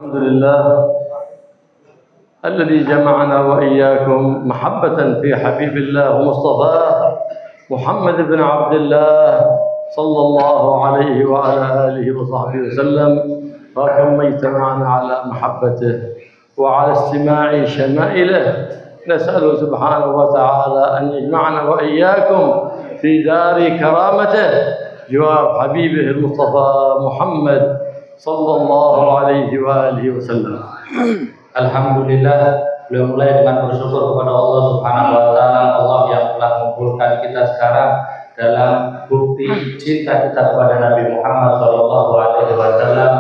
الحمد لله الذي جمعنا وإياكم محبة في حبيب الله ومصطفاه محمد بن عبد الله صلى الله عليه وعلى آله وصحبه وسلم. فكم اجتمعنا على محبته وعلى استماع شمائله. نسأله سبحانه وتعالى أن يجمعنا وإياكم في دار كرامته جوار حبيبه المصطفى محمد صلى الله عليه وآله وسلم. Alhamdulillah, beliau mulai dengan bersyukur kepada Allah Subhanahu wa taala, Allah yang telah mengumpulkan kita sekarang dalam bukti cinta kita kepada Nabi Muhammad sallallahu alaihi wasallam.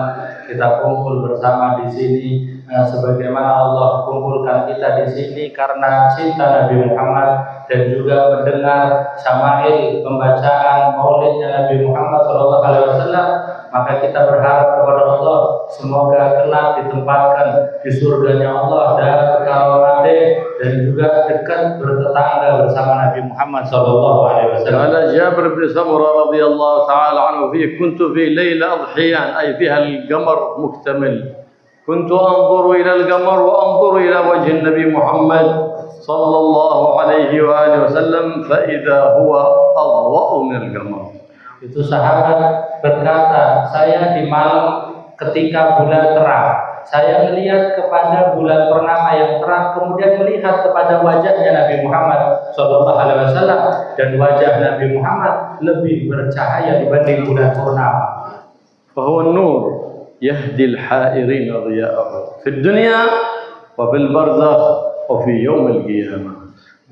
Kita kumpul bersama di sini sebagaimana Allah kumpulkan kita di sini karena cinta Nabi Muhammad dan juga mendengar syama'il pembacaan maulidnya Nabi Muhammad sallallahu alaihi wasallam. Maka kita berharap kepada Allah semoga kelak ditempatkan di surganya Allah dan karamate dan juga dekat bertetangga bersama Nabi Muhammad sallallahu alaihi wasallam. قال جابر بن سمرة رضي الله تعالى عنه فيه كنت في ليلة أضحيان أي فيها القمر مكتمل كنت أنظر إلى القمر وأنظر إلى وجه النبي محمد صلى الله عليه وآله وسلم فإذا هو أضوأ من القمر. Itu sahabat berkata, saya di malam ketika bulan terang, saya melihat kepada bulan purnama yang terang, kemudian melihat kepada wajahnya Nabi Muhammad SAW, dan wajah Nabi Muhammad lebih bercahaya dibanding bulan purnama. فهو النور يهدي الحائرين ضياءه في الدنيا وفي البرزخ وفي يوم القيامة.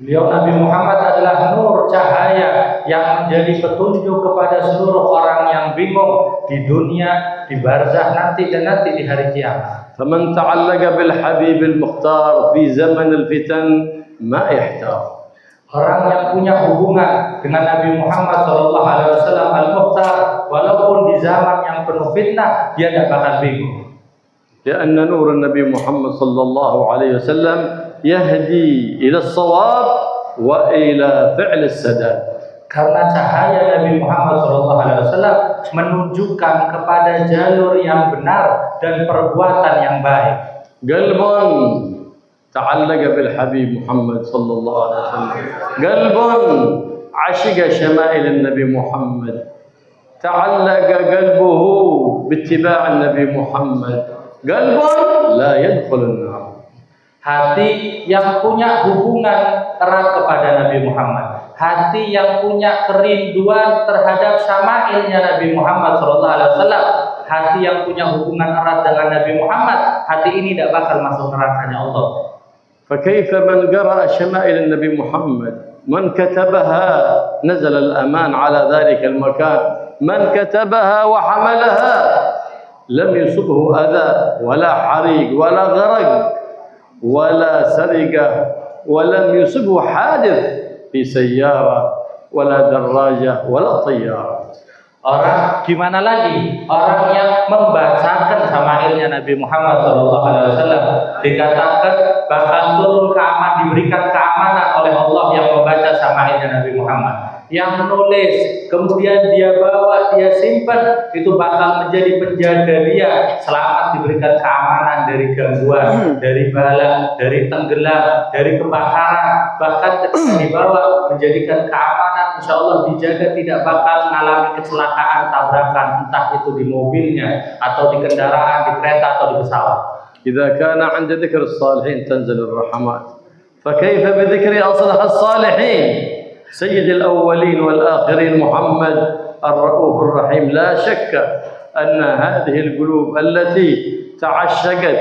Beliau Nabi Muhammad adalah nur cahaya yang menjadi petunjuk kepada seluruh orang yang bingung di dunia, di barzah nanti dan nanti di hari kiamat. فمن تعلق بالحبيب المختار في زمن الفتن ما يحتار. Orang yang punya hubungan dengan Nabi Muhammad SAW Al-Mukhtar, walaupun di zaman yang penuh fitnah, dia tidak bakal bingung. لأن نور النبي محمد صلى الله عليه وسلم يهدي إلى الصواب وإلى فعل السداد. Karena cahaya Nabi Muhammad SAW menunjukkan kepada jalur yang benar dan perbuatan yang baik. قلب تعلق بالحبيب محمد صلى الله عليه وسلم، قلب عشق شمائل النبي محمد، تعلق قلبه باتباع النبي محمد، قلب لا يدخل النار. Hati yang punya hubungan erat kepada Nabi Muhammad, hati yang punya kerinduan terhadap syama'ilnya Nabi Muhammad SAW, hati yang punya hubungan erat dengan Nabi Muhammad, hati ini tidak bakal masuk nerakanya Allah. فكيف من قرأ شمائل النبي محمد من كتبها نزل الأمان على ذلك المكان، من كتبها وحملها لم يصبه أذى ولا حريق ولا غرق ولا سرقة ولم يصبه حادث في سيارة ولا دراجة ولا طيارة. Orang gimana lagi? Orang yang membacakan syama'ilnya Nabi Muhammad SAW dikatakan bakal turun diberikan keamanan oleh Allah yang membaca syama'ilnya Nabi Muhammad. Yang menulis, kemudian dia bawa, dia simpan, itu bakal menjadi penjaga dia, selamat, diberikan keamanan dari gangguan, dari bala, dari tenggelam, dari kebakaran, bahkan ketika dibawa menjadikan keamanan, insya Allah dijaga tidak bakal mengalami kecelakaan, tabrakan, entah itu di mobilnya atau di kendaraan, di kereta atau di pesawat. إذا كان عند ذكر الصالحين تنزل الرحمات فكيف بذكر أصلح الصالحين سيد الأولين والآخرين محمد الرؤوف الرحيم. لا شك أن هذه القلوب التي تعشقت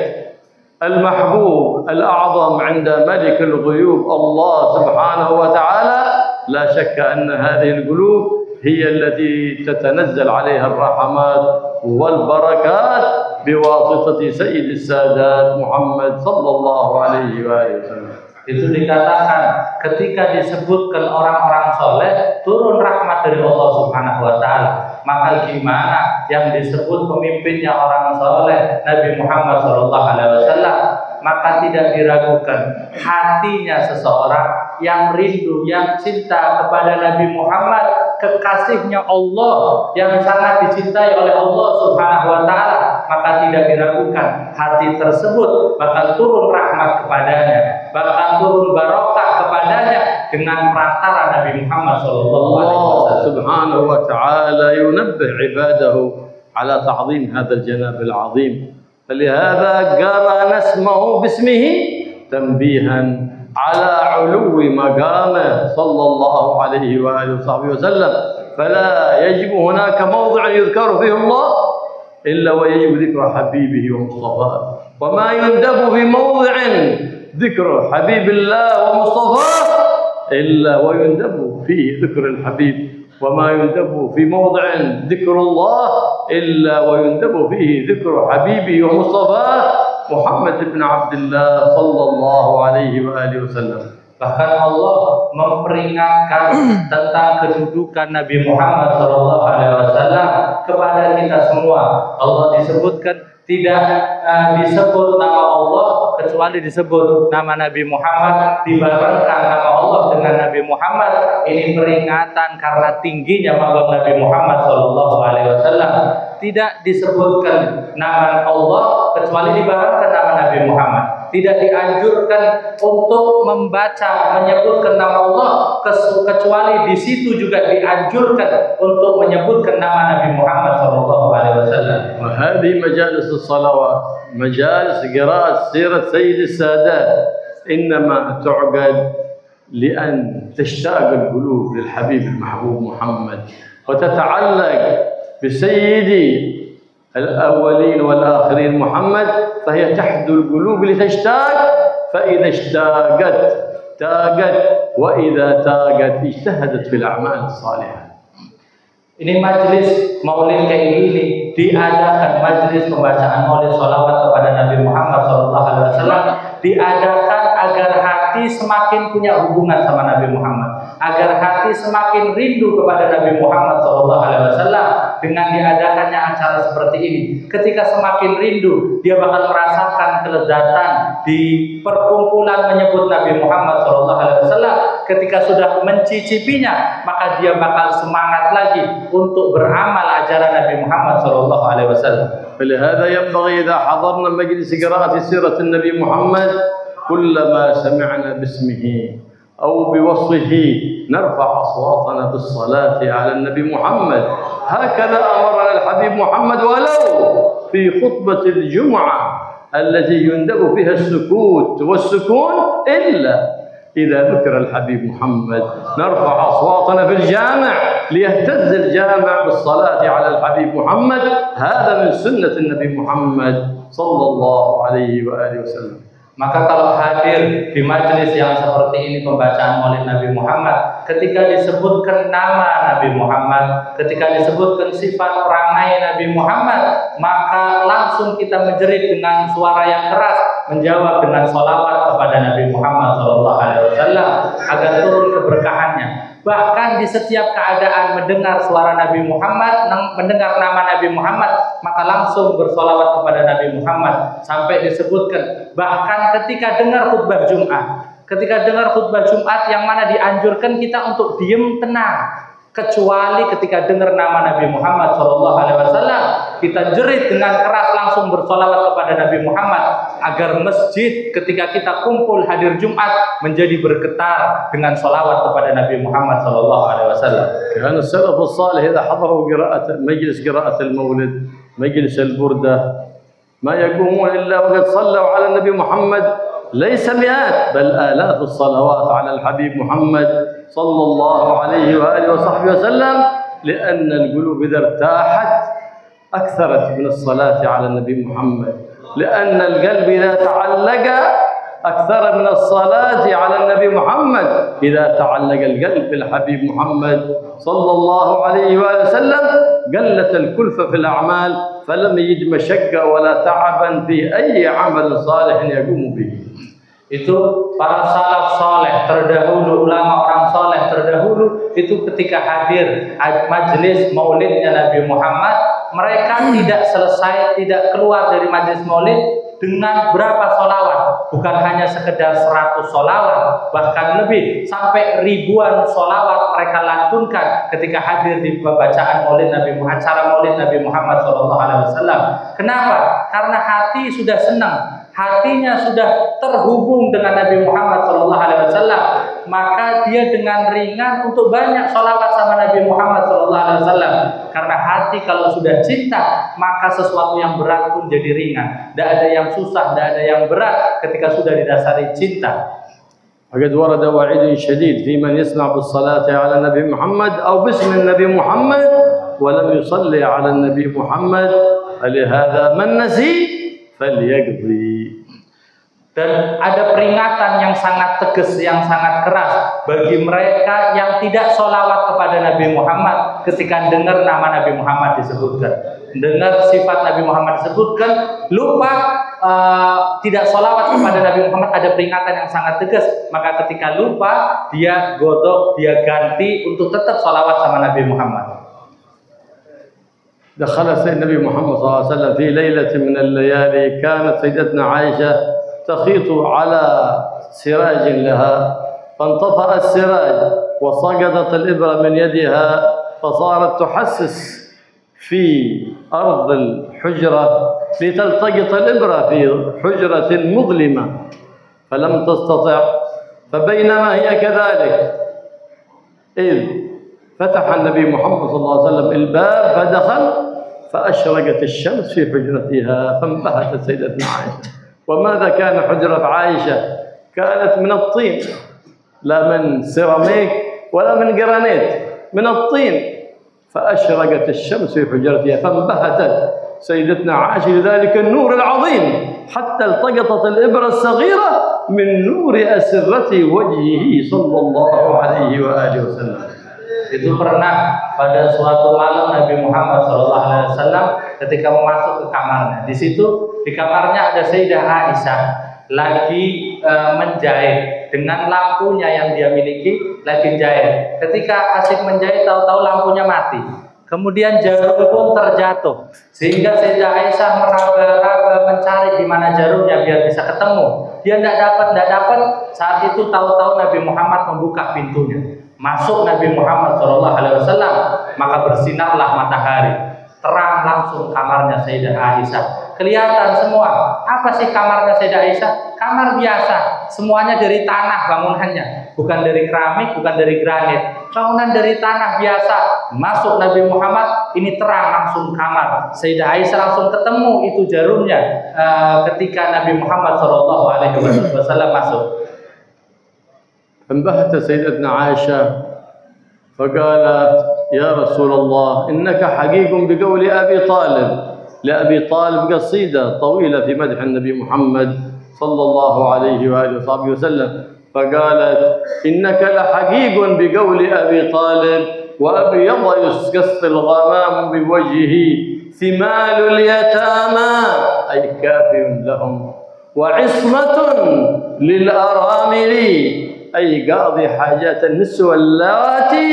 المحبوب الأعظم عند ملك الغيوب الله سبحانه وتعالى، لا شك أن هذه القلوب هي التي تتنزل عليها الرحمات والبركات بواسطة سيد السادات محمد صلى الله عليه وآله وسلم. Itu dikatakan ketika disebutkan orang-orang soleh turun rahmat dari Allah Subhanahu wa taala. Maka gimana yang disebut pemimpinnya orang soleh Nabi Muhammad SAW? Maka tidak diragukan hatinya seseorang yang rindu, yang cinta kepada Nabi Muhammad, kekasihnya Allah yang sangat dicintai oleh Allah Subhanahu wa taala, maka tidak diragukan hati tersebut bakal turun rahmat kepadanya, bakal turun barokah kepadanya dengan perantara Nabi Muhammad sallallahu alaihi الله wasallam. سبحانه وتعالى ينبه عباده على تعظيم هذا الجناب العظيم، فلهذا قرن اسمه باسمه تنبيها على علو مقامه صلى الله عليه وآله وصحبه وسلم. فلا يجب هناك موضع يذكر فيه الله إلا ويجب ذكر حبيبه ومصطفاه، وما يندب في موضع ذكر حبيب الله ومصطفاه إلا ويندب فيه ذكر الحبيب، وما يندب في موضع ذكر الله إلا ويندب فيه ذكر حبيبه ومصطفاه محمد بن عبد الله صلى الله عليه وآله وسلم. Bahkan Allah memperingatkan tentang kedudukan Nabi Muhammad SAW kepada kita semua. Allah disebutkan tidak disebut nama Allah kecuali disebut nama Nabi Muhammad, dibarengkan nama Allah dengan Nabi Muhammad. Ini peringatan karena tingginya maqam Nabi Muhammad SAW. Tidak disebutkan nama Allah kecuali dibarengkan nama Nabi Muhammad. Tidak dianjurkan untuk membaca menyebutkan nama Allah kecuali di situ juga dianjurkan untuk menyebutkan nama Nabi Muhammad SAW. وهذه مجالس الصلوات، مجالس قراءة سيرة سيد السادات، إنما تعقد لأن تشتاق القلوب للحبيب المحبوب محمد وتتعلق بسيد الأولين والآخرين محمد، فهي تحدو القلوب لتشتاق، فإذا اشتاقت تاقت، وإذا تاقت اجتهدت في الأعمال الصالحة. Ini majelis maulid kayak gini diadakan, majelis pembacaan maulid sholawat kepada Nabi Muhammad SAW diadakan agar hati semakin punya hubungan sama Nabi Muhammad, agar hati semakin rindu kepada Nabi Muhammad SAW. Dengan diadakannya acara seperti ini, ketika semakin rindu, dia bakal merasakan kelezatan di perkumpulan menyebut Nabi Muhammad SAW. Ketika sudah mencicipinya, maka dia bakal semangat lagi untuk beramal ajaran Nabi Muhammad SAW. فلهذا ينبغي إذا حضرنا مجلس قراءة سيرة النبي محمد كلما سمعنا باسمه أو بوصفه نرفع أصواتنا بالصلاة على النبي محمد. هكذا أمرنا الحبيب محمد، ولو في خطبة الجمعة التي يندب فيها السكوت والسكون إلا إذا ذكر الحبيب محمد نرفع أصواتنا في الجامع ليهتز الجامع بالصلاة على الحبيب محمد. هذا من سنة النبي محمد صلى الله عليه وآله وسلم. Maka kalau hadir di majelis yang seperti ini, pembacaan maulid Nabi Muhammad, ketika disebutkan nama Nabi Muhammad, ketika disebutkan sifat perangai Nabi Muhammad, maka langsung kita menjerit dengan suara yang keras, menjawab dengan sholawat kepada Nabi Muhammad SAW agar turun keberkahannya. Bahkan di setiap keadaan mendengar suara Nabi Muhammad, mendengar nama Nabi Muhammad, maka langsung bersolawat kepada Nabi Muhammad. Sampai disebutkan bahkan ketika dengar khutbah Jumat yang mana dianjurkan kita untuk diem tenang, kecuali ketika dengar nama Nabi Muhammad SAW, kita jerit dengan keras langsung bersolawat kepada Nabi Muhammad agar masjid ketika kita kumpul hadir Jumat menjadi bergetar dengan solawat kepada Nabi Muhammad SAW. كان السلف الصالح إذا حضروا مجلس قراءة المولد، مجلس البردة، ما يقومون إلا وقد صلوا على النبي محمد، ليس مئات بل آلاف الصلوات على الحبيب محمد صلى الله عليه وآله وصحبه وسلم، لأن القلوب إذا ارتاحت أكثرت من الصلاة على النبي محمد، لأن القلب إذا تعلق أكثر من الصلاة على النبي محمد. إذا تعلق القلب بالحبيب محمد صلى الله عليه وآله وسلم قلت الكلفة في الأعمال، فلم يجد مشقة ولا تعبا في أي عمل صالح يقوم به. Itu para salaf soleh terdahulu, ulama orang soleh terdahulu itu ketika hadir majelis maulidnya Nabi Muhammad, mereka tidak selesai, tidak keluar dari majelis maulid dengan berapa solawat, bukan hanya sekedar 100 solawat, bahkan lebih, sampai ribuan solawat mereka lantunkan ketika hadir di pembacaan maulid Nabi Muhammad, acara maulid Nabi Muhammad SAW. Kenapa? Karena hati sudah senang, hatinya sudah terhubung dengan Nabi Muhammad SAW, maka dia dengan ringan untuk banyak sholawat sama Nabi Muhammad SAW. Karena hati kalau sudah cinta, maka sesuatu yang berat pun jadi ringan. Tidak ada yang susah, tidak ada yang berat ketika sudah didasari cinta. وقد ورد وعيد شديد في من يسمع بالصلاة على النبي محمد أو باسم النبي محمد ولم يصلي على النبي محمد فلهذا من نسي فليقضي. Dan ada peringatan yang sangat tegas, yang sangat keras bagi mereka yang tidak sholawat kepada Nabi Muhammad ketika dengar nama Nabi Muhammad disebutkan, dengar sifat Nabi Muhammad disebutkan, lupa tidak sholawat kepada Nabi Muhammad. Ada peringatan yang sangat tegas, maka ketika lupa dia godok, dia ganti untuk tetap sholawat sama Nabi Muhammad. دخل سيدنا النبي محمد صلى الله عليه وسلم في ليلة من الليالي كانت سيدتنا عائشة تخيط على سراج لها فانطفأ السراج وسقطت الإبرة من يدها فصارت تحسس في أرض الحجرة لتلتقط الإبرة في حجرة مظلمة فلم تستطع. فبينما هي كذلك إذ فتح النبي محمد صلى الله عليه وسلم الباب فدخل فأشرقت الشمس في حجرتها فانبهتت سيدتنا عائشة. وماذا كان حجرة عائشة؟ كانت من الطين، لا من سيراميك ولا من جرانيت، من الطين. فأشرقت الشمس في حجرتها فانبهتت سيدتنا عائشة لذلك النور العظيم حتى التقطت الإبرة الصغيرة من نور أسرة وجهه صلى الله عليه وآله وسلم. Itu pernah pada suatu malam Nabi Muhammad SAW ketika mau masuk ke kamarnya. Di situ di kamarnya ada Sayyidah Aisyah lagi menjahit dengan lampunya yang dia miliki, lagi jahit. Ketika asik menjahit, tahu-tahu lampunya mati. Kemudian jarum pun terjatuh sehingga Sayyidah Aisyah meraba-raba mencari di mana jarumnya biar bisa ketemu. Dia tidak dapat. Saat itu tahu-tahu Nabi Muhammad membuka pintunya. Masuk Nabi Muhammad SAW, maka bersinarlah matahari, terang langsung kamarnya Sayyidah Aisyah. Kelihatan semua. Apa sih kamarnya Sayyidah Aisyah? Kamar biasa, semuanya dari tanah bangunannya, bukan dari keramik, bukan dari granit. Bangunan dari tanah biasa. Masuk Nabi Muhammad, ini terang langsung kamar. Sayyidah Aisyah langsung ketemu itu jarumnya ketika Nabi Muhammad SAW masuk. فانبهت سيدتنا عائشة فقالت يا رسول الله إنك حقيق بقول أبي طالب. لأبي طالب قصيدة طويلة في مدح النبي محمد صلى الله عليه وآله وصحبه وسلم. فقالت إنك لحقيق بقول أبي طالب وأبيض يسقط الغمام بوجهه ثمال اليتامى أي كافٍ لهم وعصمة للأرامل أي قاضي حاجات النسوة اللاتي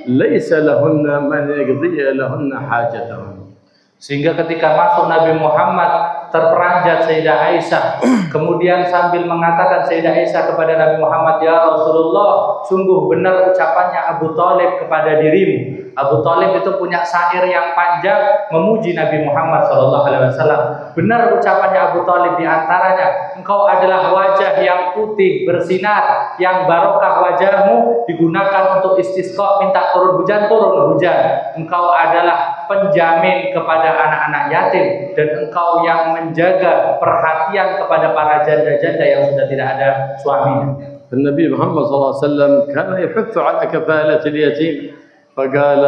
ليس لهن من يقضي لهن حاجتهن. Sehingga ketika masuk Nabi Muhammad terperanjat Sayyidah Aisyah, kemudian sambil mengatakan Sayyidah Aisyah kepada Nabi Muhammad, ya Rasulullah, sungguh benar ucapannya Abu Thalib kepada dirimu. Abu Thalib itu punya syair yang panjang memuji Nabi Muhammad SAW. Benar ucapannya Abu Thalib, diantaranya, engkau adalah wajah yang putih bersinar, yang barokah wajahmu digunakan untuk istisqa, minta turun hujan. Engkau adalah penjamin kepada anak-anak yatim, dan engkau yang menjaga perhatian kepada para janda-janda yang sudah tidak ada suaminya. النبي محمد صلى الله عليه وسلم كان يحث على كفالة اليتيم فقال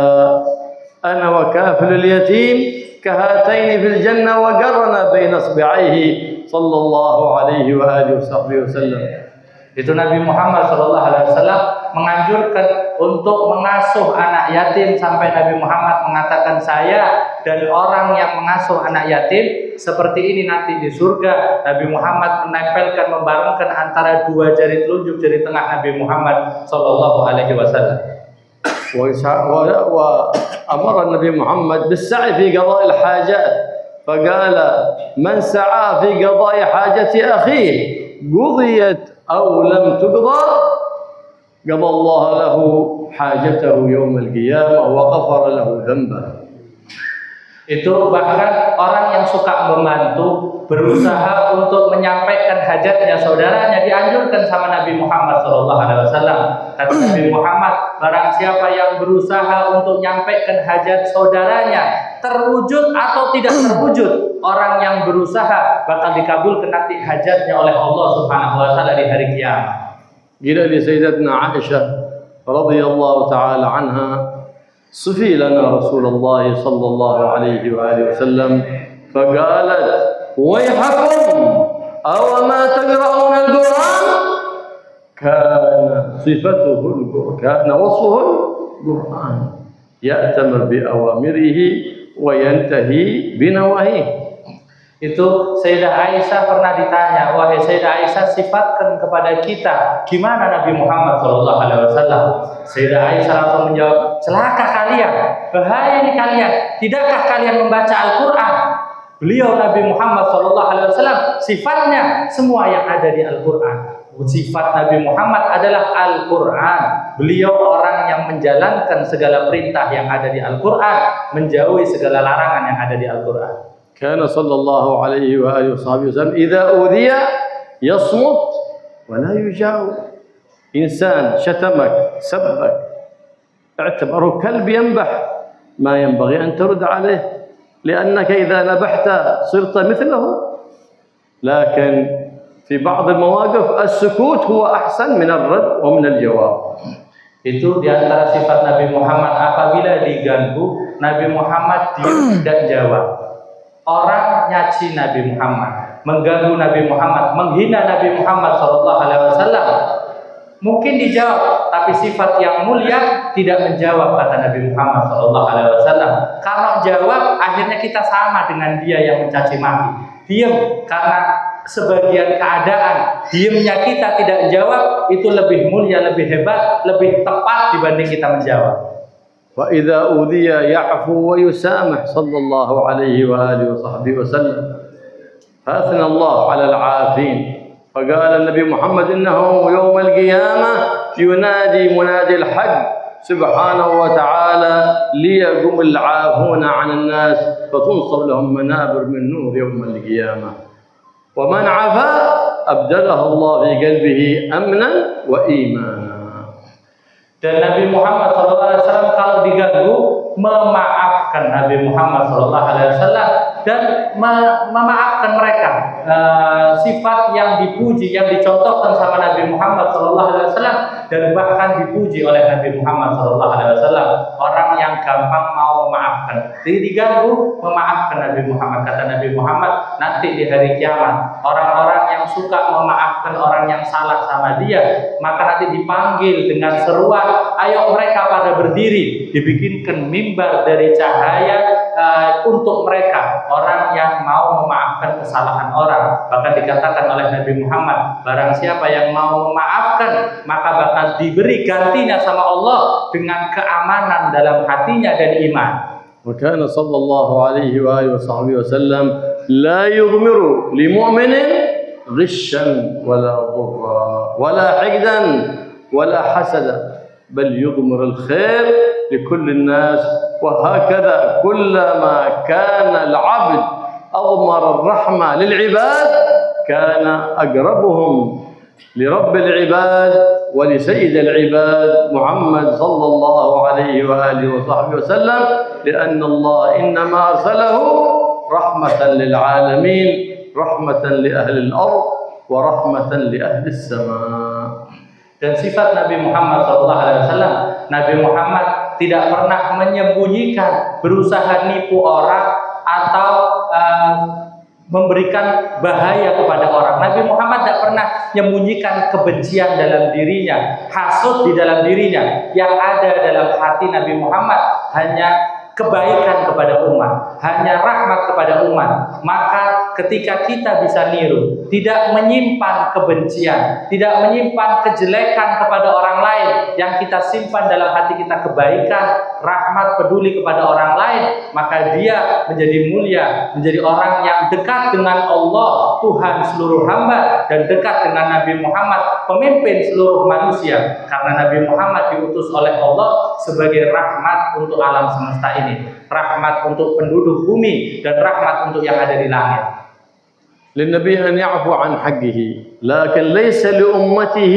أنا وكافل اليتيم كهاتين في الجنة وقرن بين إصبعيه صلى الله عليه وآله وصحبه وسلم. Itu Nabi Muhammad SAW menganjurkan untuk mengasuh anak yatim, sampai Nabi Muhammad mengatakan, saya dan orang yang mengasuh anak yatim seperti ini nanti di surga. Nabi Muhammad menempelkan, membarengkan antara dua jari telunjuk jari tengah Nabi Muhammad SAW. وأمر النبي محمد بالسعي في قضاء الحاجات فقال من سعى في قضاء حاجة أخيه قضيت أو لم تقضى قضى الله له حاجته يوم القيامة وغفر له ذنبه. Itu bahkan orang yang suka membantu, berusaha untuk menyampaikan hajatnya saudaranya dianjurkan sama Nabi Muhammad SAW. Kata Nabi Muhammad, barang siapa yang berusaha untuk menyampaikan hajat saudaranya, terwujud atau tidak terwujud, orang yang berusaha bakal dikabulkan nanti hajatnya oleh Allah Subhanahu wa taala di hari kiamat. Gila di Sayyidatuna Aisyah radhiyallahu taala anha, صفي لنا رسول الله صلى الله عليه وآله وسلم فقالت ويحكم أو ما تقرؤون القرآن كان صفته القرآن كان وصفه القرآن يأتمر بأوامره وينتهي بنواهيه. Itu Sayyidah Aisyah pernah ditanya, wahai Sayyidah Aisyah, sifatkan kepada kita gimana Nabi Muhammad SAW. Sayyidah Aisyah langsung menjawab, celaka kalian, bahaya ini kalian, tidakkah kalian membaca Al-Quran? Beliau Nabi Muhammad SAW sifatnya semua yang ada di Al-Quran. Sifat Nabi Muhammad adalah Al-Quran. Beliau orang yang menjalankan segala perintah yang ada di Al-Quran, menjauhi segala larangan yang ada di Al-Quran. كان صلى الله عليه وآله وصحبه وسلم إذا أوذي يصمت ولا يجاوب. إنسان شتمك سبك اعتبره كلب ينبح، ما ينبغي أن ترد عليه لأنك إذا نبحت صرت مثله. لكن في بعض المواقف السكوت هو أحسن من الرد ومن الجواب. Itu diantara sifat Nabi Muhammad, apabila diganggu Nabi Muhammad diam dan jawab. Orang nyaci Nabi Muhammad, mengganggu Nabi Muhammad, menghina Nabi Muhammad SAW, mungkin dijawab, tapi sifat yang mulia tidak menjawab, kata Nabi Muhammad SAW. Kalau jawab, akhirnya kita sama dengan dia yang mencaci maki. Diam karena sebagian keadaan, diamnya kita tidak jawab itu lebih mulia, lebih hebat, lebih tepat dibanding kita menjawab. وإذا أوذي يعفو ويسامح صلى الله عليه وآله وصحبه وسلم. فأثنى الله على العافين فقال النبي محمد إنه يوم القيامة ينادي منادي الحق سبحانه وتعالى ليقم العافون عن الناس فتنصب لهم منابر من نور يوم القيامة. ومن عفا أبدله الله في قلبه أمنا وإيمانا. Dan Nabi Muhammad SAW kalau diganggu memaafkan Nabi Muhammad SAW dan memaafkan mereka. Sifat yang dipuji, yang dicontohkan sama Nabi Muhammad SAW dan bahkan dipuji oleh Nabi Muhammad SAW. Orang yang gampang mau memaafkan, diganggu memaafkan Nabi Muhammad. Kata Nabi Muhammad, nanti di hari kiamat orang-orang yang suka memaafkan orang yang salah sama dia, maka nanti dipanggil dengan seruan, ayo mereka pada berdiri, dibikinkan mimbar dari cahaya untuk mereka, orang yang mau memaafkan kesalahan orang. Bahkan dikatakan oleh Nabi Muhammad, barang siapa yang mau memaafkan, maka bakal diberi gantinya sama Allah dengan keamanan dalam hatinya dan iman. وكان صلى الله عليه وآله وصحبه وسلم لا يضمر لمؤمن غشا ولا ضرا ولا حقدا ولا حسدا بل يضمر الخير لكل الناس. وهكذا كلما كان العبد أضمر الرحمة للعباد كان أقربهم لرب العباد ولسيد العباد محمد صلى الله عليه وآله وصحبه وسلم، لأن الله إنما أرسله رحمة للعالمين، رحمة لأهل الأرض ورحمة لأهل السماء. Dan sifat Nabi Muhammad SAW, Nabi Muhammad tidak pernah menyembunyikan, berusaha nipu orang atau memberikan bahaya kepada orang. Nabi Muhammad tidak pernah menyembunyikan kebencian dalam dirinya, hasud di dalam dirinya. Yang ada dalam hati Nabi Muhammad hanya kebaikan kepada umat, hanya rahmat kepada umat. Maka ketika kita bisa niru, tidak menyimpan kebencian, tidak menyimpan kejelekan kepada orang lain, yang kita simpan dalam hati kita kebaikan, rahmat, peduli kepada orang lain, maka dia menjadi mulia, menjadi orang yang dekat dengan Allah, Tuhan seluruh hamba, dan dekat dengan Nabi Muhammad, pemimpin seluruh manusia. Karena Nabi Muhammad diutus oleh Allah sebagai rahmat untuk alam semesta ini, rahmat untuk penduduk bumi dan rahmat untuk yang ada di langit. للنبي أن يعفو عن حقه لكن ليس لأمته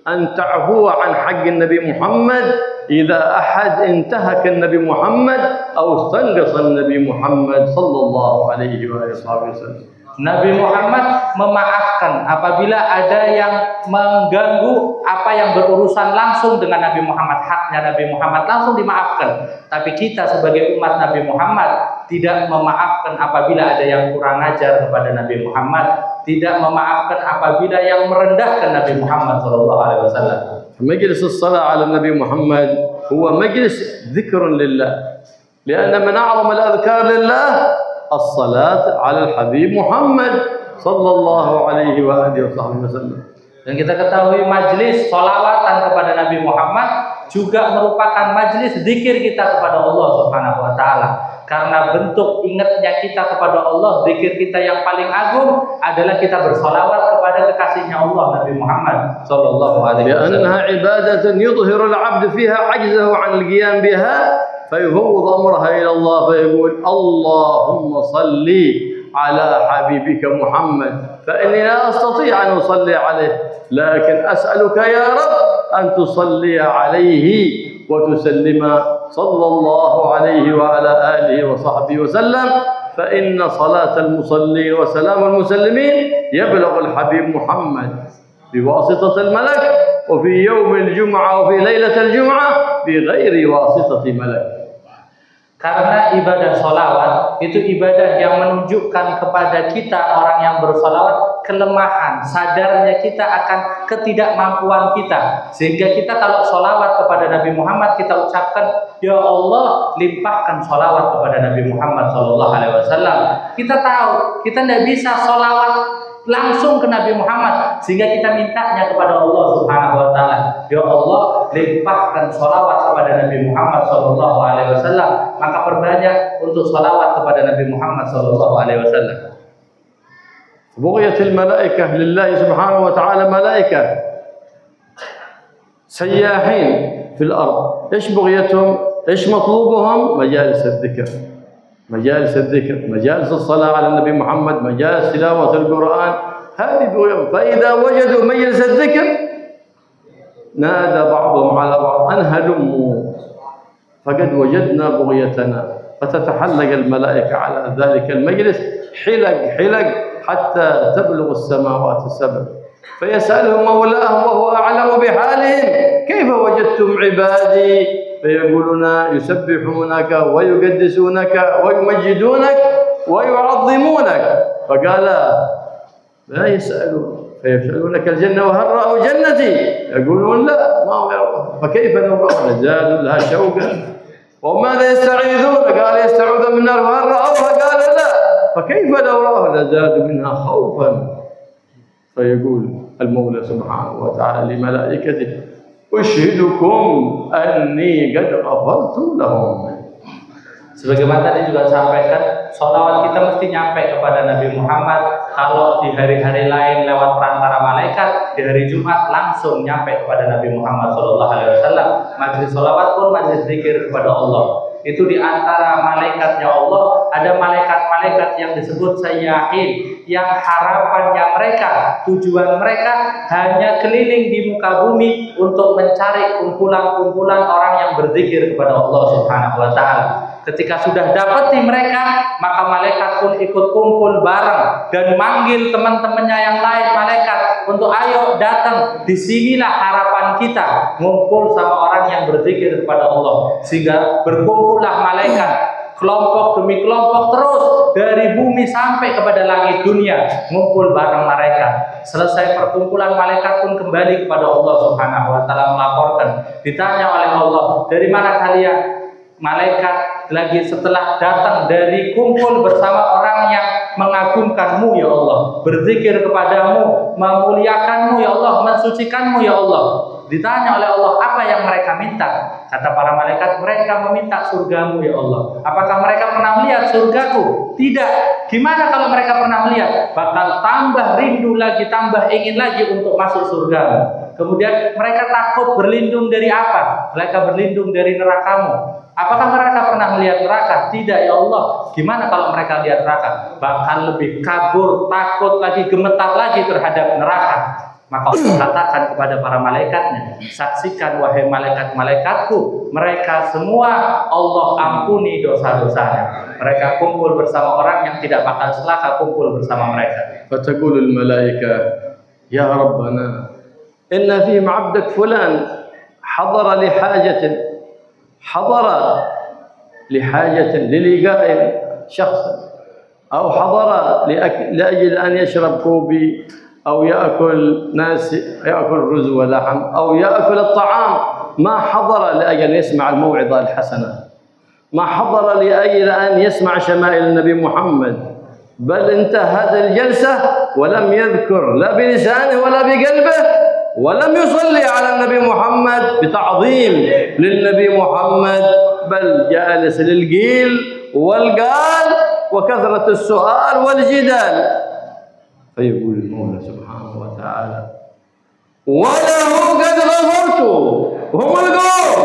أن تعفو عن حق النبي محمد إذا أحد انتهك النبي محمد أو استنقص النبي محمد صلى الله عليه وسلم. Nabi Muhammad memaafkan apabila ada yang mengganggu apa yang berurusan langsung dengan Nabi Muhammad, haknya Nabi Muhammad langsung dimaafkan. Tapi kita sebagai umat Nabi Muhammad tidak memaafkan apabila ada yang kurang ajar kepada Nabi Muhammad, tidak memaafkan apabila yang merendahkan Nabi Muhammad SAW. مجلس الصلاة على النبي محمد هو مجلس ذكر لله لأن من أعظم الأذكار لله الصلاة على الحبيب محمد صلى الله عليه وآله وصحبه وسلم. Dan kita ketahui majlis sholawatan kepada Nabi Muhammad juga merupakan majlis zikir kita kepada Allah Subhanahu wa Ta'ala. Karena bentuk ingatnya kita kepada Allah, zikir kita yang paling agung adalah kita bersolawat kepada kekasihnya Allah Nabi Muhammad sallallahu alaihi wasallam. لأنها عبادة يظهر العبد فيها عجزه عن القيام بها فيفوض أمرها إلى الله فيقول اللهم صل على حبيبك محمد فإني لا أستطيع أن أصلي عليه لكن أسألك يا رب أن تصلي عليه وتسلم صلى الله عليه وعلى آله وصحبه وسلم فإن صلاة المصلين وسلام المسلمين يبلغ الحبيب محمد بواسطة الملك وفي يوم الجمعة وفي ليلة الجمعة بغير واسطة ملك. Karena ibadah sholawat itu ibadah yang menunjukkan kepada kita orang yang bersolawat kelemahan, sadarnya kita akan ketidakmampuan kita. Sehingga kita kalau sholawat kepada Nabi Muhammad kita ucapkan, Ya Allah limpahkan sholawat kepada Nabi Muhammad SAW. Kita tahu kita tidak bisa sholawat langsung ke Nabi Muhammad sehingga kita mintanya kepada Allah Subhanahu wa Ta'ala, Ya Allah limpahkan sholawat kepada Nabi Muhammad sallallahu alaihi wasallam, maka perbanyak untuk sholawat kepada Nabi Muhammad sallallahu alaihi wasallam. بغية الملائكة لله سبحانه وتعالى ملائكة سياحين في الأرض. إيش بغيتهم؟ إيش مطلوبهم؟ مجالس الذكر، مجالس الذكر، مجالس الصلاة على النبي محمد، مجالس تلاوة القرآن، هذه بغيتهم. فإذا وجدوا مجلس الذكر نادى بعضهم على بعض أن هلموا فقد وجدنا بغيتنا، فتتحلق الملائكة على ذلك المجلس حلق حلق حتى تبلغ السماوات السبع فيسألهم مولاهم وهو أعلم بحالهم كيف وجدتم عبادي فيقولون يسبحونك ويقدسونك ويمجدونك ويعظمونك فقال لا يسألون فيسألونك الجنة وهل رأوا جنتي يقولون لا ما رأوا فكيف لو رأوا زادوا لها شوقا وماذا يستعيذون قال يستعوذ من النار وهل رأوها قال لا فكيف لو رأوا لزادوا منها خوفا فيقول المولى سبحانه وتعالى لملائكته أشهدكم أني قد غفرت لهم. Sebagaimana tadi juga sampaikan, sholawat kita mesti nyampe kepada Nabi Muhammad. Kalau di hari-hari lain lewat perantara malaikat, di hari Jumat langsung nyampe kepada Nabi Muhammad SAW. Majlis sholawat pun majlis zikir kepada Allah. Itu di antara malaikatnya Allah ada malaikat-malaikat yang disebut sayyahin, yang harapannya mereka, tujuan mereka hanya keliling di muka bumi untuk mencari kumpulan-kumpulan orang yang berzikir kepada Allah Subhanahu wa Ta'ala. Ketika sudah dapati mereka, maka malaikat pun ikut kumpul bareng dan manggil teman-temannya yang lain malaikat untuk ayo datang, disinilah harapan kita, ngumpul sama orang yang berzikir kepada Allah. Sehingga berkumpullah malaikat kelompok demi kelompok terus dari bumi sampai kepada langit dunia, ngumpul bareng mereka. Selesai perkumpulan, malaikat pun kembali kepada Allah Subhanahu wa Ta'ala melaporkan. Ditanya oleh Allah, dari mana kalian? Malaikat lagi setelah datang dari kumpul bersama orang yang mengagumkanmu ya Allah, berzikir kepadamu, memuliakanmu ya Allah, mensucikanmu ya Allah. Ditanya oleh Allah apa yang mereka minta. Kata para malaikat, mereka meminta surgamu ya Allah. Apakah mereka pernah melihat surgaku? Tidak. Gimana kalau mereka pernah melihat? Bakal tambah rindu lagi, tambah ingin lagi untuk masuk surgamu. Kemudian mereka takut berlindung dari apa? Mereka berlindung dari nerakamu. Apakah mereka pernah melihat neraka? Tidak ya Allah. Gimana kalau mereka lihat neraka? Bahkan lebih kabur, takut lagi, gemetar lagi terhadap neraka. Maka Allah katakan kepada para malaikatnya, saksikan wahai malaikat-malaikatku, mereka semua Allah ampuni dosa-dosanya. Mereka kumpul bersama orang yang tidak bakal celaka, kumpul bersama mereka. Fataqulul malaikah, ya Rabbana, inna fihim abdak fulan hadara lihajatin liliqa'in shakhsan أو حضر لأجل أن يشرب كوبي أو يأكل رز ولحم أو يأكل الطعام، ما حضر لأجل أن يسمع الموعظة الحسنة، ما حضر لأجل أن يسمع شمائل النبي محمد، بل انتهى هذه الجلسة ولم يذكر لا بلسانه ولا بقلبه، ولم يصلي على النبي محمد بتعظيم للنبي محمد، بل جالس للقيل والقال وكثرة السؤال والجدال. فيقول المولى سبحانه وتعالى وله قد غفرت، هم القوم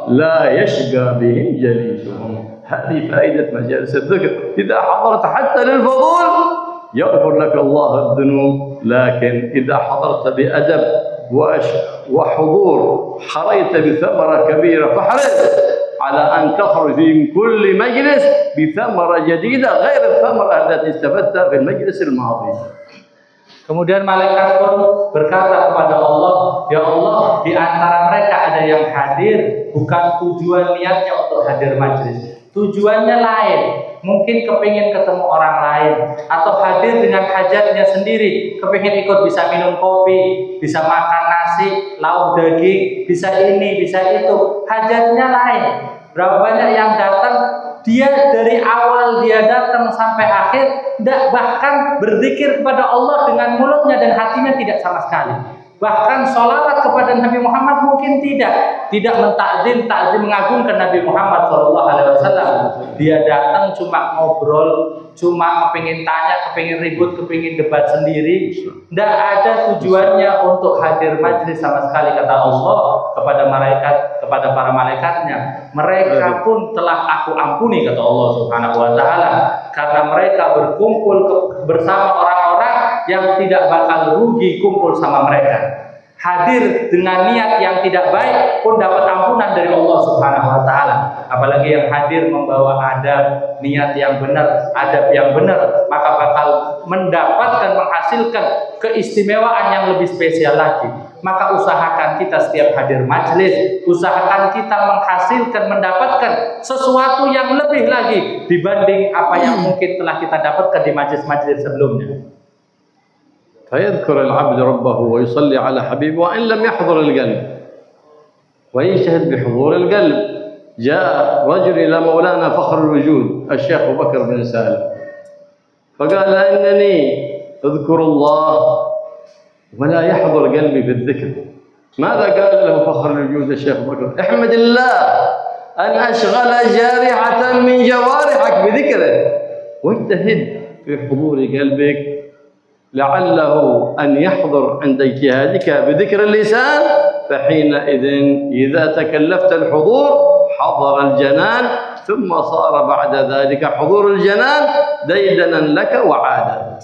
لا يشقى بهم جليسهم. هذه فائدة مجالس الذكر، إذا حضرت حتى للفضول يغفر لك الله الذنوب، لكن إذا حضرت بأدب وحضور حريت بثمرة كبيرة، فاحرص على أن تخرج من كل مجلس بثمرة جديدة غير الثمرة التي استفدتها في المجلس الماضي. Kemudian malaikat pun berkata kepada Allah, ya Allah, di antara mereka ada yang hadir bukan tujuan niatnya untuk hadir majlis, tujuannya lain, mungkin kepingin ketemu orang lain, atau hadir dengan hajatnya sendiri, kepingin ikut bisa minum kopi, bisa makan nasi, lauk daging, bisa ini, bisa itu, hajatnya lain. Berapa banyak yang datang, dia dari awal dia datang sampai akhir tidak bahkan berzikir kepada Allah dengan mulutnya dan hatinya tidak sama sekali. Bahkan sholawat kepada Nabi Muhammad mungkin tidak mentakzim, mengagungkan Nabi Muhammad SAW. Dia datang cuma ngobrol, cuma kepingin tanya, kepingin ribut, kepingin debat sendiri. Tidak ada tujuannya untuk hadir majlis sama sekali, kata Allah kepada para malaikatnya. Mereka pun telah aku ampuni, kata Allah Subhanahu Wa Taala, karena mereka berkumpul bersama orang-orang yang tidak bakal rugi kumpul sama mereka. Hadir dengan niat yang tidak baik pun dapat ampunan dari Allah Subhanahu Wa Taala. Apalagi yang hadir membawa adab, niat yang benar, adab yang benar, maka bakal mendapatkan, menghasilkan keistimewaan yang lebih spesial lagi. Maka usahakan kita setiap hadir majlis, usahakan kita menghasilkan, mendapatkan sesuatu yang lebih lagi dibanding apa yang mungkin telah kita dapatkan di majlis-majlis sebelumnya. فيذكر العبد ربه ويصلي على حبيبه وإن لم يحضر القلب ويجتهد بحضور القلب. جاء رجل إلى مولانا فخر الوجود الشيخ أبو بكر بن سالم فقال إنني أذكر الله ولا يحضر قلبي في الذكر. ماذا قال له فخر الوجود الشيخ أبو بكر؟ احمد الله أن أشغل جارحة من جوارحك بذكره واجتهد في حضور قلبك لعله أن يحضر عند اجتهادك بذكر اللسان، فحينئذ إذا تكلفت الحضور حضر الجنان، ثم صار بعد ذلك حضور الجنان ديدنا لك وعادا.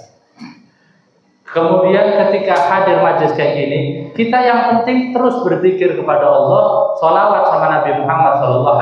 Kemudian ketika hadir majlis kayak gini, kita yang penting terus berzikir kepada Allah, sholawat sama Nabi Muhammad SAW.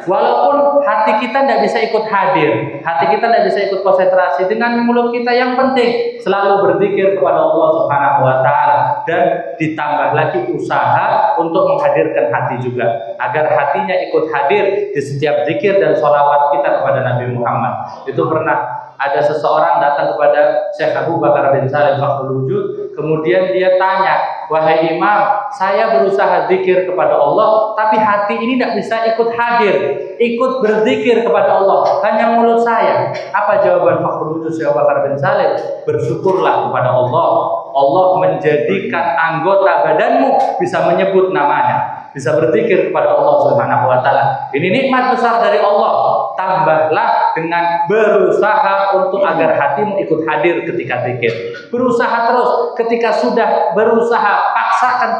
Walaupun hati kita tidak bisa ikut hadir, hati kita tidak bisa ikut konsentrasi, dengan mulut kita yang penting selalu berzikir kepada Allah Subhanahu Wa Taala, dan ditambah lagi usaha untuk menghadirkan hati juga, agar hatinya ikut hadir di setiap zikir dan sholawat kita kepada Nabi Muhammad. Itu pernah ada seseorang datang kepada Syekh Abu Bakar bin Salim Fakhrul Wujud, kemudian dia tanya, wahai Imam, saya berusaha zikir kepada Allah, tapi hati ini tidak bisa ikut hadir, ikut berzikir kepada Allah, hanya mulut saya. Apa jawaban Fakhrul Wujud Syekh Abu Bakar bin Salim? Bersyukurlah kepada Allah, Allah menjadikan anggota badanmu bisa menyebut namanya, bisa berzikir kepada Allah Subhanahu Wa Taala. Ini nikmat besar dari Allah. tambahlah dengan berusaha untuk agar hatimu ikut hadir ketika zikir. Berusaha terus, ketika sudah berusaha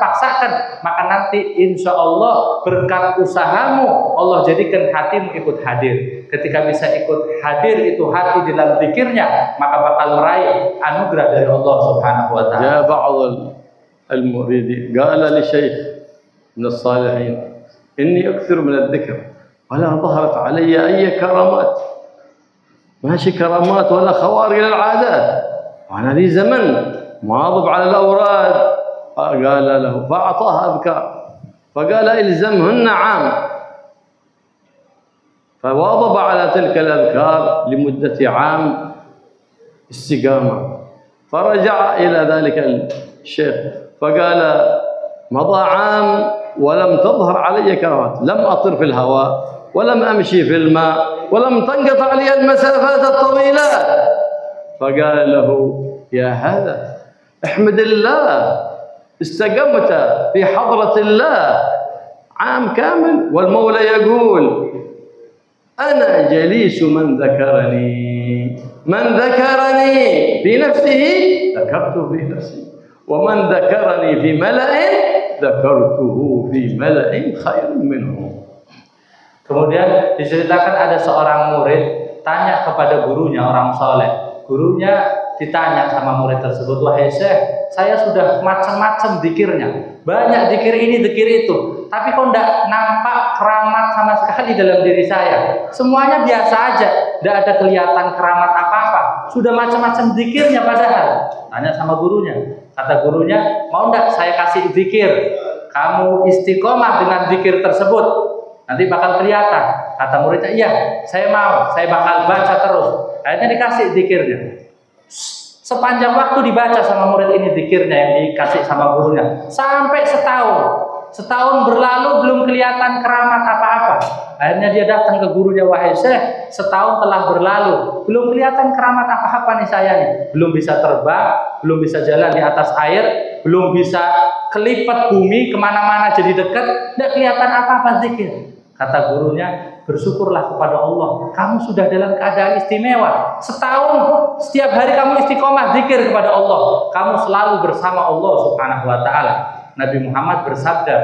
paksakan, maka nanti insya Allah berkat usahamu Allah jadikan hatimu ikut hadir. Ketika bisa ikut hadir itu hati dalam zikirnya, maka bakal meraih anugerah dari Allah Subhanahu wa taala. Ya ba'd al-muridin qala li shaykh min as-salihin inni akthar min adh-dhikr ولا ظهرت علي أي كرامات ماشي كرامات ولا خوارق للعادات وأنا لي زمن مواظب على الأوراد قال له فأعطاه أذكار فقال إلزمهن عام فواظب على تلك الأذكار لمدة عام استقامة فرجع إلى ذلك الشيخ فقال مضى عام ولم تظهر علي كرامات لم أطر في الهواء ولم أمشي في الماء ولم تنقطع لي المسافات الطويلة فقال له يا هذا احمد الله استقمت في حضرة الله عام كامل والمولى يقول أنا جليس من ذكرني في نفسه ذكرته في نفسي ومن ذكرني في ملأ ذكرته في ملأ خير منه. Kemudian diceritakan ada seorang murid tanya kepada gurunya, orang soleh. Gurunya ditanya sama murid tersebut, wahai Syekh, saya sudah macam-macam zikirnya, banyak zikir ini, zikir itu, tapi kok tidak nampak keramat sama sekali dalam diri saya. Semuanya biasa aja, tidak ada kelihatan keramat apa-apa. Sudah macam-macam zikirnya padahal. Tanya sama gurunya. Kata gurunya, mau tidak saya kasih zikir? Kamu istiqomah dengan zikir tersebut, nanti bakal kelihatan. Kata muridnya, iya, saya mau, saya bakal baca terus. Akhirnya dikasih zikirnya. Sepanjang waktu dibaca sama murid ini zikirnya yang dikasih sama gurunya, sampai setahun berlalu belum kelihatan keramat apa-apa. Akhirnya dia datang ke gurunya, wahai Syekh, setahun telah berlalu, belum kelihatan keramat apa-apa nih saya nih. Belum bisa terbang, belum bisa jalan di atas air, belum bisa kelipat bumi kemana-mana jadi dekat, tidak kelihatan apa-apa zikir. Kata gurunya, bersyukurlah kepada Allah, kamu sudah dalam keadaan istimewa. Setahun, setiap hari kamu istiqomah zikir kepada Allah, kamu selalu bersama Allah Subhanahu wa ta'ala. Nabi Muhammad bersabda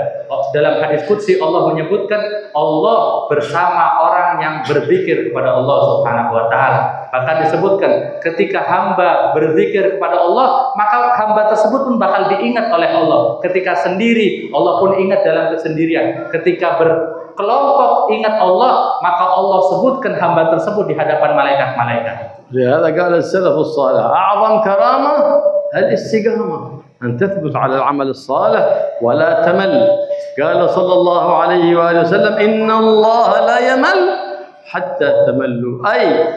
dalam hadis qudsi, Allah menyebutkan Allah bersama orang yang berzikir kepada Allah Subhanahu wa taala. Bahkan disebutkan ketika hamba berzikir kepada Allah, maka hamba tersebut pun bakal diingat oleh Allah. Ketika sendiri, Allah pun ingat dalam kesendirian. Ketika berkelompok ingat Allah, maka Allah sebutkan hamba tersebut di hadapan malaikat-malaikat. لهذا قال السلف الصالح أعظم كرامة الاستقامة أن تثبت على العمل الصالح ولا تمل. قال صلى الله عليه وآله وسلم إن الله لا يمل حتى تملوا، أي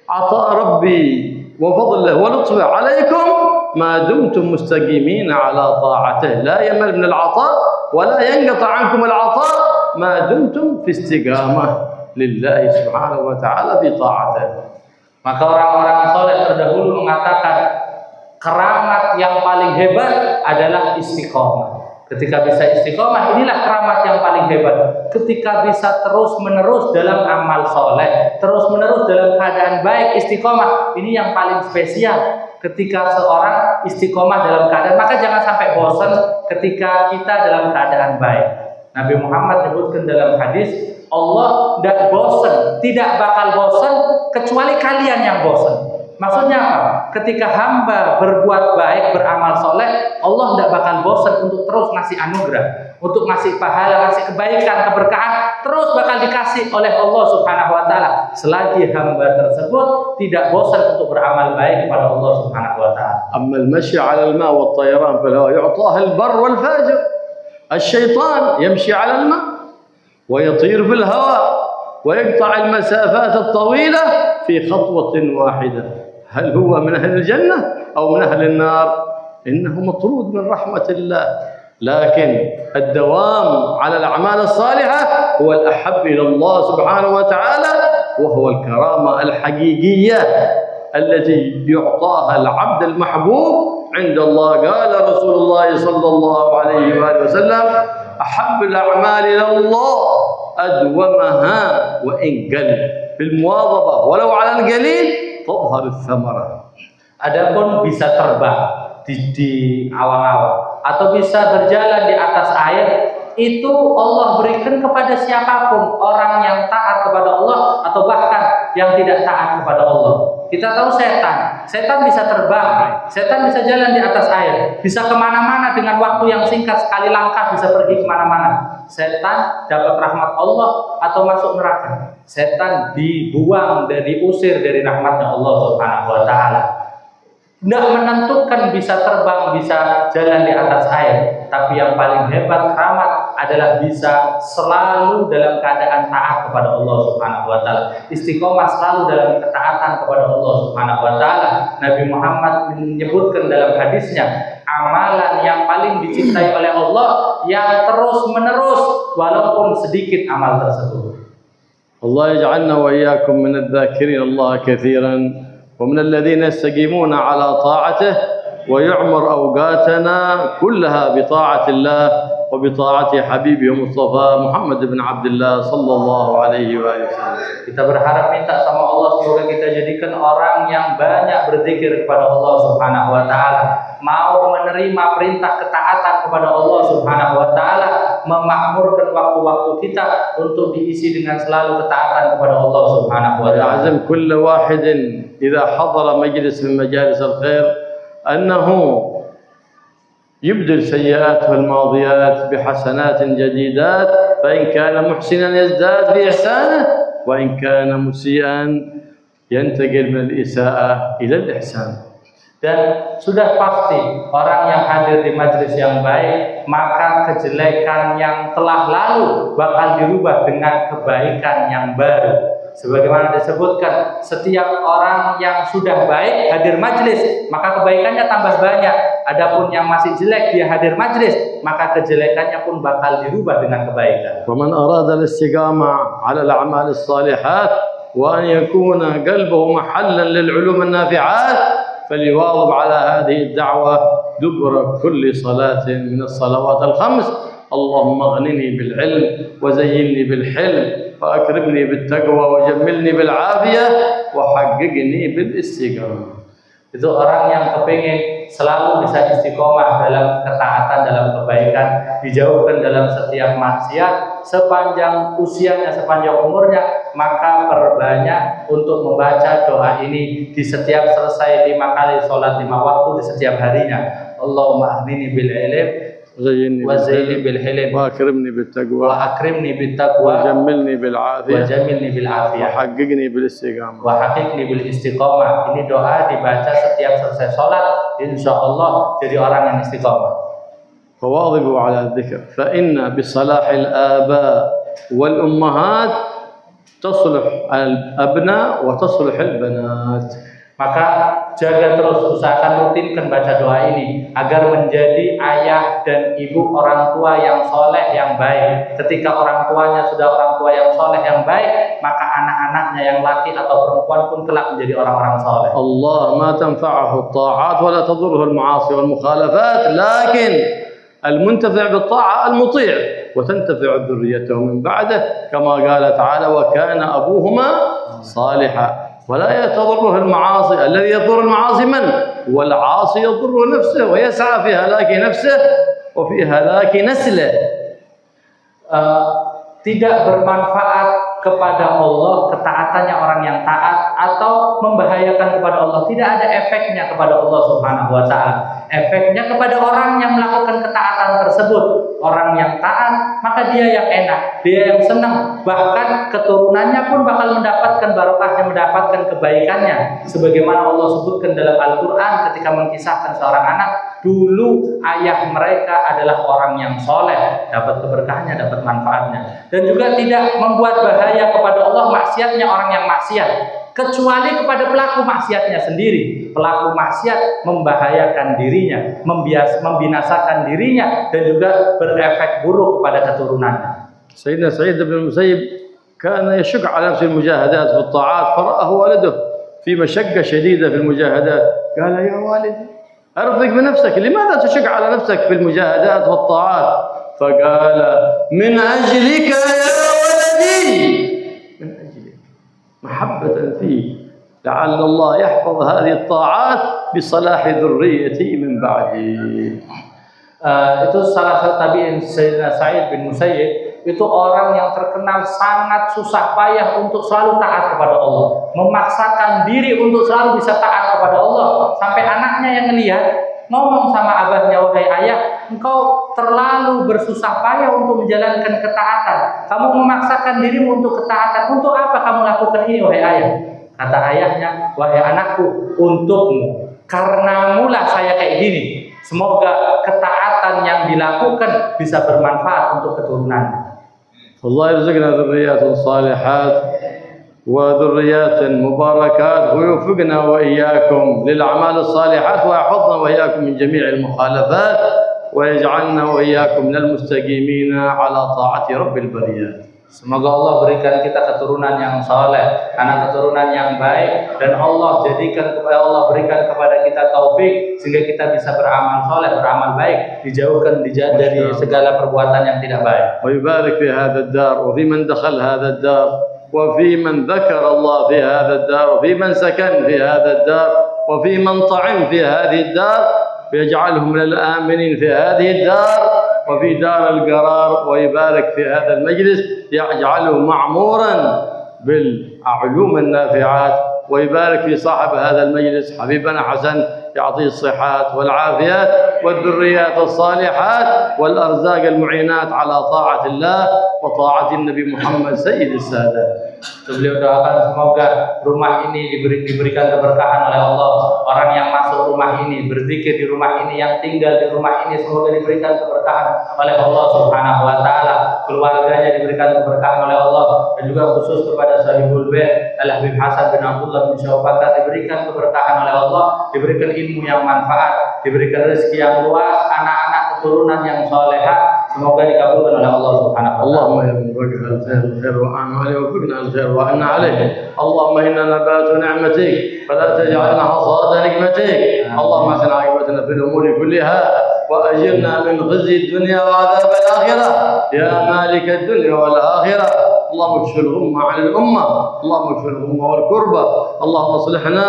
عطاء ربي وفضله ولطفه عليكم ما دمتم مستقيمين على طاعته، لا يمل من العطاء ولا ينقطع عنكم العطاء ما دمتم في استقامة لله سبحانه وتعالى في طاعته. Maka orang-orang soleh terdahulu mengatakan keramat yang paling hebat adalah istiqomah. Ketika bisa istiqomah, inilah keramat yang paling hebat. Ketika bisa terus-menerus dalam amal soleh, terus-menerus dalam keadaan baik, istiqomah, ini yang paling spesial. Ketika seorang istiqomah dalam keadaan, maka jangan sampai bosan ketika kita dalam keadaan baik. Nabi Muhammad menyebutkan dalam hadis, Allah tidak bosan, tidak bakal bosan kecuali kalian yang bosan. Maksudnya apa? Ketika hamba berbuat baik, beramal soleh, Allah tidak bakal bosan untuk terus ngasih anugerah, untuk ngasih pahala, ngasih kebaikan, keberkahan, terus bakal dikasih oleh Allah Subhanahu wa ta'ala selagi hamba tersebut tidak bosan untuk beramal baik kepada Allah Subhanahu wa ta'ala. أما المشي على الماء والطيران في الهواء يعطاه البر والفاجر. الشيطان يمشي على الماء ويطير في الهواء ويقطع المسافات الطويلة في خطوة واحدة. هل هو من أهل الجنة أو من أهل النار؟ إنه مطرود من رحمة الله. لكن الدوام على الأعمال الصالحة هو الأحب إلى الله سبحانه وتعالى، وهو الكرامة الحقيقية التي يعطاها العبد المحبوب عند الله. قال رسول الله صلى الله عليه وآله وسلم أحب الأعمال إلى الله أدومها وإن قل. بالمواظبة ولو على القليل تظهر الثمرة. Adapun bisa terbang di awang-awang atau bisa berjalan di atas air, itu Allah berikan kepada siapapun, orang yang taat kepada Allah atau bahkan yang tidak taat kepada Allah. Kita tahu setan bisa terbang, setan bisa jalan di atas air, bisa kemana-mana dengan waktu yang singkat, sekali langkah bisa pergi kemana-mana. Setan dapat rahmat Allah atau masuk neraka. Setan diusir dari rahmatnya Allah Subhanahu wa Ta'ala. Tidak menentukan bisa terbang, bisa jalan di atas air, tapi yang paling hebat keramat adalah bisa selalu dalam keadaan taat kepada Allah Subhanahu wa Ta'ala, istiqomah selalu dalam ketaatan kepada Allah Subhanahu wa Ta'ala. Nabi Muhammad menyebutkan dalam hadisnya, amalan yang paling dicintai oleh Allah yang terus menerus walaupun sedikit amal tersebut. Allah yaj'alna wa iyyakum min adh-dhakirin Allah katsiran ومن الذين يستقيمون على طاعته ويعمر أوقاتنا كلها بطاعة الله وبطاعة حبيبه مصطفى محمد بن عبد الله صلى الله عليه وآله وسلم. Kita berharap minta sama Allah semoga kita jadikan orang yang banyak berzikir kepada Allah Subhanahu wa Ta'ala, mau menerima perintah ketaatan kepada Allah Subhanahu wa Ta'ala, memakmurkan waktu-waktu kita untuk diisi dengan selalu ketaatan kepada Allah Subhanahu wa Ta'ala. يعزم كل واحد إذا حضر مجلس من مجالس الخير أنه يبدل سيئاته الماضيات بحسنات جديدات، فإن كان محسنا يزداد بإحسانه وإن كان مسيئا ينتقل من الإساءة إلى الإحسان. Dan sudah pasti orang yang hadir di majelis yang baik, maka kejelekan yang telah lalu bakal dirubah dengan kebaikan yang baru. Sebagaimana disebutkan, setiap orang yang sudah baik hadir majelis, maka kebaikannya tambah banyak. Adapun yang masih jelek dia hadir majelis, maka kejelekannya pun bakal dirubah dengan kebaikan. ومن أراد الاستقامة على الأعمال الصالحات وأن يكون قلبه محلا للعلوم النافعات فليواظب على هذه الدعوة دبر كل صلاة من الصلوات الخمس. اللهم اغنني بالعلم وزينني بالحلم وأكرمني بالتقوى وجملني بالعافية وحققني بالاستقامة. Itu orang yang kepingin selalu bisa istiqomah dalam ketaatan, dalam kebaikan, dijauhkan dalam setiap maksiat sepanjang usianya, sepanjang umurnya, maka perbanyak untuk membaca doa ini di setiap selesai 5 kali sholat 5 waktu di setiap harinya. Allahumma ahdini bil ilm وزيني بالحلم وأكرمني بالتقوى وأكرمني بالتقوى وجملني بالعافية وجملني بالعافية وحققني بالاستقامة وحققني بالاستقامة. Ini doa dibaca setiap selesai sholat, insya Allah jadi orang yang istiqamah. فواظبوا على الذكر فإن بصلاح الآباء والأمهات تصلح الأبناء وتصلح البنات. Maka jaga terus, usahakan rutinkan baca doa ini agar menjadi ayah dan ibu orang tua yang soleh, yang baik. Ketika orang tuanya sudah orang tua yang soleh, yang baik, maka anak-anaknya yang laki atau perempuan pun kelak menjadi orang-orang soleh. Allah ma tanfa'ahu at-ta'at wa la tadurruhu al-ma'asi wal mukhalafat, lakin المنتفع بالطاعة المطيع وتنتفع ذريته من بعده كما قال تعالى وكان أبوهما صالحا ولا يضره المعاصي. الذي يضر المعاصي من؟ والعاصي يضر نفسه ويسعى في هلاك نفسه وفي هلاك نسله. Tidak bermanfaat kepada Allah ketaatannya orang yang taat atau membahayakan kepada Allah. Tidak ada efeknya kepada Allah Subhanahu wa Ta'ala. Efeknya kepada orang yang melakukan ketaatan tersebut. Orang yang taat, maka dia yang enak, dia yang senang. Bahkan keturunannya pun bakal mendapatkan barokahnya, mendapatkan kebaikannya. Sebagaimana Allah sebutkan dalam Al-Quran ketika mengisahkan seorang anak, dulu ayah mereka adalah orang yang soleh, dapat keberkahnya, dapat manfaatnya. Dan juga tidak membuat bahaya kepada Allah maksiatnya orang yang maksiat, kecuali kepada pelaku maksiatnya sendiri. Pelaku maksiat membahayakan dirinya, membinasakan dirinya, dan juga berefek buruk kepada keturunannya. Sayyidina Sa'id bin Musayyib كان يشق على نفسه المجاهدات في الطاعات فرآه والده في مشقة شديدة في المجاهدات قال يا والد أرفق بنفسك لماذا تشق على نفسك في المجاهدات والطاعات فقال من أجلك يا ولدي من أجلك. ما محبة فيه، لعل الله يحفظ هذه الطاعات بصلاح ذريتي من بعده. Itu salah satu tabi'in Sayyidina Sa'id bin Musayyib, itu orang yang terkenal sangat susah payah untuk selalu taat kepada Allah, memaksakan diri untuk selalu bisa taat kepada Allah, sampai anaknya yang melihat ngomong sama abahnya, wahai ayah, engkau terlalu bersusah payah untuk menjalankan ketaatan, kamu memaksakan dirimu untuk ketaatan, untuk apa kamu lakukan ini wahai ayah? Kata ayahnya, wahai anakku, untukmu, karenamulah saya kayak gini. Semoga ketaatan yang dilakukan bisa bermanfaat untuk keturunan. Allah يرزقنا ذريات صالحات وذريات مباركات ويوفقنا وإياكم للأعمال الصالحات ويحفظنا وإياكم من جميع المخالفات ويجعلنا وإياكم من المستقيمين على طاعة رب البريات. Semoga Allah berikan kita keturunan yang saleh, anak keturunan yang baik, dan Allah berikan kepada kita taufik sehingga kita bisa beramal saleh, beramal baik, dijauhkan dari segala perbuatan yang tidak baik. ويبارك في هذا الدار وفي من دخل هذا الدار وفي من ذكر الله في هذا الدار وفي من سكن في هذا الدار وفي من طعم في هذه الدار، ويجعلهم من الآمنين في هذه الدار وفي دار القرار، ويبارك في هذا المجلس يجعله معمورا بالعلوم النافعات، ويبارك في صاحب هذا المجلس حبيبنا حسن، يعطيه الصحات والعافيات والذريات الصالحات والأرزاق المعينات على طاعة الله وطاعة النبي محمد سيد السادات. Beliau doakan semoga rumah ini diberikan keberkahan oleh Allah. Orang yang masuk rumah ini, berzikir di rumah ini, yang tinggal di rumah ini, semoga diberikan keberkahan oleh Allah Subhanahu wa taala. Keluarganya diberikan keberkahan oleh Allah, dan juga khusus kepada Sahibul Bait Al-Habib Hasan bin Abdullah bin Syawbata diberikan keberkahan oleh Allah, diberikan ilmu yang manfaat, diberikan rezeki yang luas, anak-anak keturunan yang salehah. Semoga dikabulkan oleh Allah Subhanahu wa taala. Allahumma ya muwaffiq al-khair wa a'mal wa waffiqna al-khair wa anna alayh. Allahumma inna nabatu ni'matik fala taj'alna hasada nikmatik. Allahumma ahsin 'aqibatana fil umuri kulliha wa ajirna min khizyi ad-dunya wa 'adhab al-akhirah ya malik ad-dunya wal akhirah. اللهم اكشف الغمة عن الأمة، اللهم اكشف الغمة والكربة، اللهم اصلحنا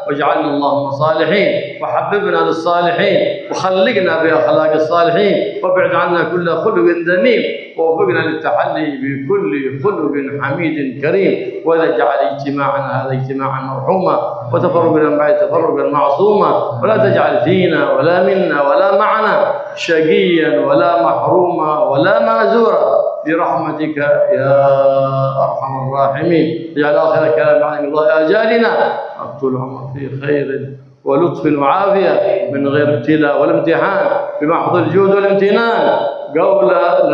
واجعلنا اللهم صالحين وحببنا للصالحين وخلقنا بأخلاق الصالحين وابعد عنا كل خلق ذميم ووفقنا للتحلي بكل خلق حميد كريم، واجعل اجتماعنا هذا اجتماعا مرحوما وتفرقنا معه تفرقا معصوما، ولا تجعل فينا ولا منا ولا معنا شقيا ولا محروما ولا مأزورا برحمتك يا أرحم الراحمين. اجعل آخر كلام عن الله آجالنا طول العمر في خير ولطف وعافية من غير ابتلاء ولا امتحان، بمحض الجود والامتنان، قول لا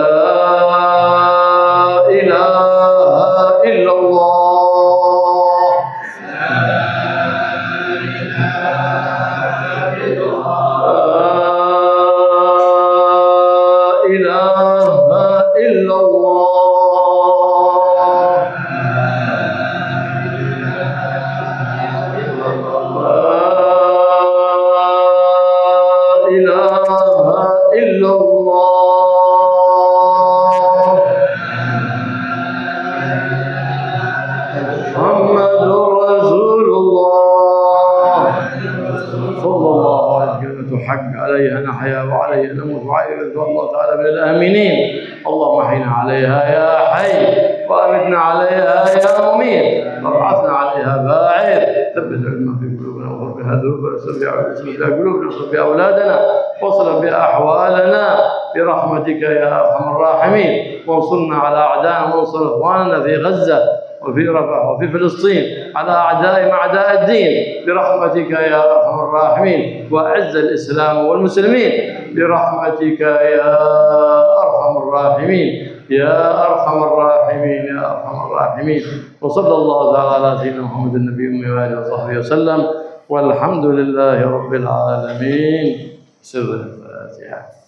إله إلا الله. عليها نحيا وعليها نموت وعليها نرجو الله تعالى من الآمنين. اللهم احينا عليها يا حي وأمتنا عليها يا مميت وابعثنا عليها باعث. ثبت علما في قلوبنا وغفر بها ذنوبنا واصلح بها قلوبنا واصلح بها أولادنا واصلح بها أحوالنا برحمتك يا أرحم الراحمين. وانصرنا على أعدائنا وانصر إخواننا في غزة وفي رفح وفي فلسطين على أعدائهم أعداء الدين برحمتك يا أرحم الراحمين. وأعز الإسلام والمسلمين برحمتك يا أرحم الراحمين يا أرحم الراحمين يا أرحم الراحمين. وصلى الله تعالى على سيدنا محمد النبي وآله وصحبه وسلم والحمد لله رب العالمين. سر الفاتحة.